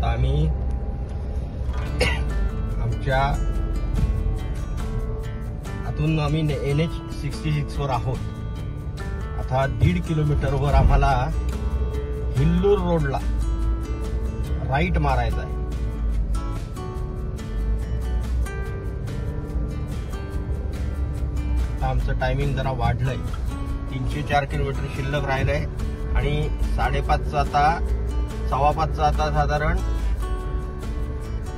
आता आम्ही आमच्या आतून आम्ही NH66 वर आहोत. आता 1.5 किलोमीटरवर आम्हाला हिल्लूर रोडला राईट मारायचा आहे. आता आमचं टायमिंग जरा वाढलंय. 304 किलोमीटर शिल्लक राहिलंय आणि 5:30चं आता 5:15चं आता साधारण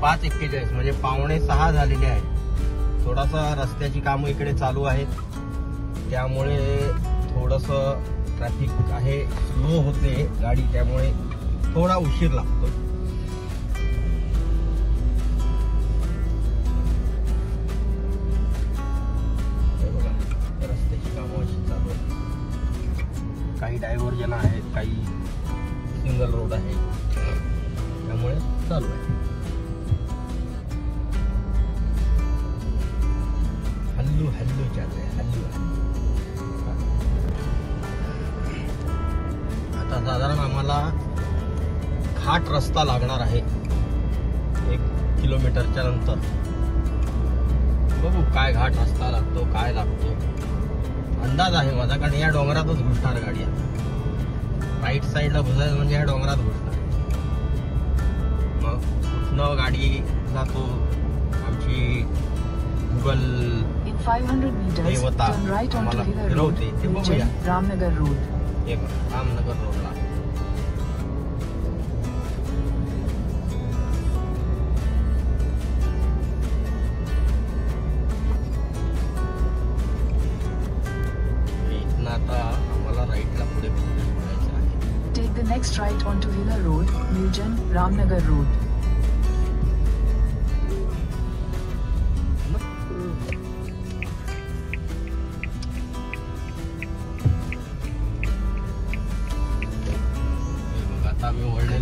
5:41 म्हणजे 5:45 झालेले आहे. थोडासा रस्त्याची कामं इकडे चालू आहेत, त्यामुळे थोडस ट्रॅफिक आहे, स्लो होते गाडी, त्यामुळे थोडा उशीर लागतो. रस्त्याची कामं अशी चालू आहेत. काही डायव्हर्जन आहेत, काही सिंगल रोड आहे, त्यामुळे चालू आहे. हल्लू हल्लू चालू आहे, हल्लू हल्लू. आता साधारण आम्हाला घाट रस्ता लागणार आहे 1 किलोमीटरच्या नंतर. बघू काय घाट रस्ता लागतो, काय लागतो. अंदाज आहे माझा, कारण या डोंगरातच घुसणार गाडी. राईट साईडला घुसायचं म्हणजे या डोंगरात घुसणार. मग कुठनं गाडी जातो आमची गुगल देवता आम्हाला फिरवते ते बघूया. रामनगर रोड, हे बघा रामनगर रोडला. इथनं आता आम्हाला राईटला पुढे जायचं आहे. Take the next right on to Hiller road, Newgen, Ramnagar road.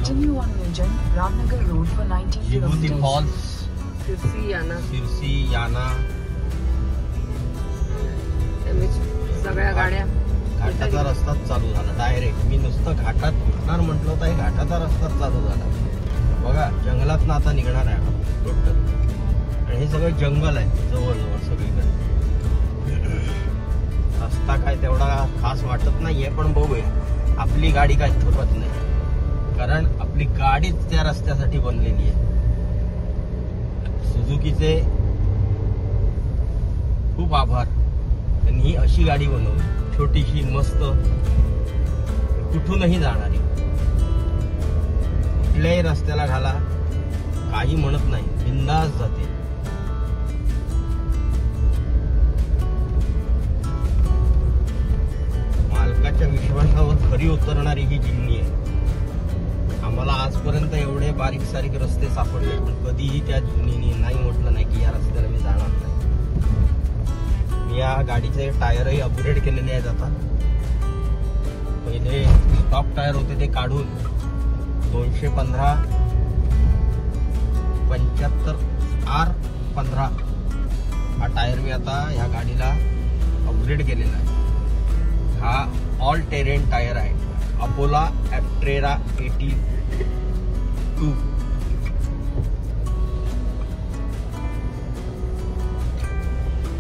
Continue on Newgen, Ramnagar Road for 19 विभूती kilometers. फॉल्स, सिरसी, याना, सगळ्या गाड्या घाटाचा रस्ताच चालू झाला डायरेक्ट. मी नुसतं घाटात घुसणार म्हटलं होतं, हे घाटाचा रस्ताच चालू झाला. बघा जंगलात आता निघणार आहे टोटल, आणि हे सगळं जंगल आहे जवळजवळ सगळीकडे. रस्ता काय तेवढा खास वाटत नाहीये, पण बघूया. आपली गाडी काय थोपत नाही, कारण आपली गाडीच त्या रस्त्यासाठी बनलेली आहे. सुझुकीचे खूप आभार, त्यांनी ही अशी गाडी बनवली, छोटीशी मस्त, कुठूनही जाणारी, कुठल्याही रस्त्याला घाला, काही म्हणत नाही, बिंदास जाते. मालकाच्या विश्वासावर खरी उतरणारी ही जिमनी आहे. आम्हाला आजपर्यंत एवढे बारीक सारीक रस्ते सापडले, पण कधीही त्या जिमनीने नाही म्हटलं नाही की या रस्त्याला मी जाणार नाही. मी या गाडीचे टायरही अपग्रेड केलेले आहेत. आता पहिले स्टॉक टायर होते ते काढून 215 75 R15 हा टायर मी आता ह्या गाडीला अपग्रेड केलेला आहे. हा ऑल टेरेन टायर आहे, अपोला ॲप्ट्रेरा 82.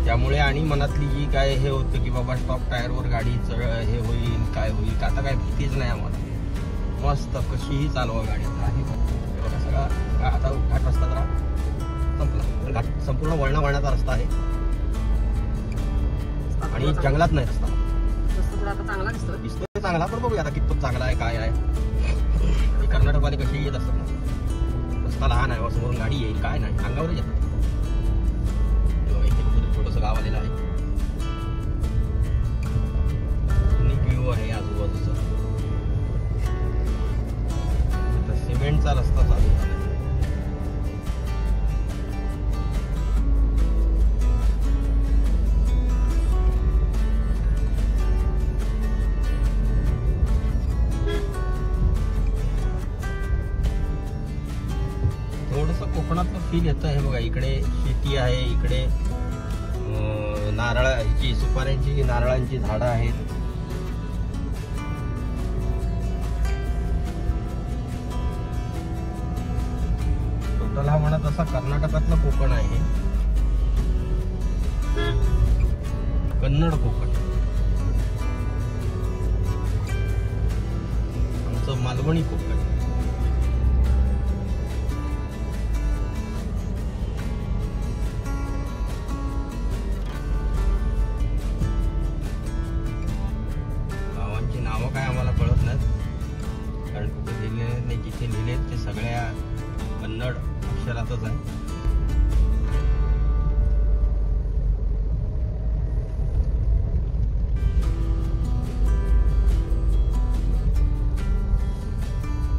त्यामुळे आणि मनातली जी काय हे होतं की बाबा स्टॉक टायरवर गाडी हे होईल काय होईल, आता काय भीतीच नाही आम्हाला. मस्त कशीही चालवा गाडी आहे. बघा सगळा आता घाट रस्ता जरा संपला, घाट संपूर्ण वळणाचा रस्ता आहे आणि जंगलात नाही रस्ता. आता चांगला दिसतोय चांगला, पण बघूया आता कितपत चांगला आहे काय आहे. कर्नाटकवाले कशी येत असतात, रस्ता लहान आहे, समोरून गाडी येईल काय नाही, अंगावरच येतात. छोटस गाव आलेलं आहे, व्ह्यू आहे आजूबाजूचा. आता सिमेंटचा रस्ता चालू झाला. थोडस कोकणातलं फील येतं. हे बघा इकडे शेती आहे, इकडे नारळाची सुपाऱ्यांची नारळांची झाडं आहेत. जसा कर्नाटकातलं कोकण आहे, कन्नड कोकण, आमचं मालवणी कोकण. गावांची नावं काय आम्हाला कळत नाहीत, कारण कुठे लिहिले नाही, जिथे लिहिले ते सगळ्या कन्नड अक्षरातच आहे.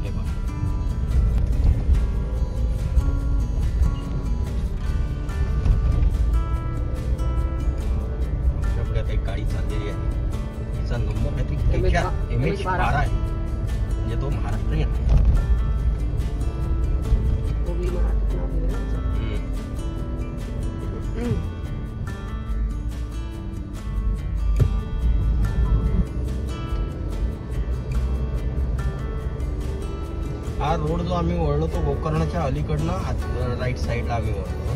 हे बघा, आमच्याकडे आता एक गाडी चाललेली आहे, तिचा नंबर काहीतरी MH12 आहे, म्हणजे तो महाराष्ट्रीयन आहे. ओवी मराठीत नाव लिहिलंय ना त्याचं. हा रोड जो आम्ही वळलो तो गोकर्णच्या अलीकडनं राईट साईडला आम्ही वळलो.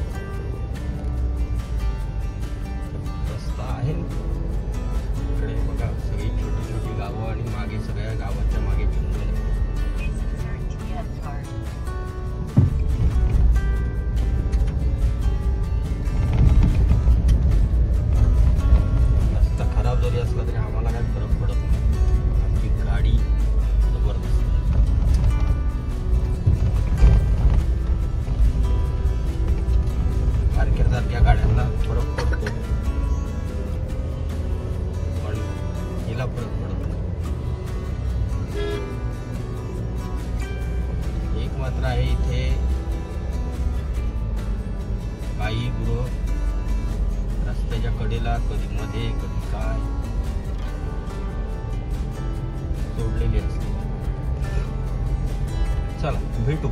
रस्ता आहे इकडे बघा, सगळी छोटी छोटी गावं आणि मागे सगळ्या गावाच्या मागे जंगल आहे. रस्ता खराब जरी असला तरी आम्हाला काही फरक पडत नाही, आमची गाडी जबरदस्त आहे. सारख्या गाड्यांना फरक पडतो, पण हिला फरक पडत नाही. एक मात्र आहे इथे, गाई गुरं रस्त्याच्या कडेला कधी मध्ये कधी काय सोडलेली असते. चला भेटू.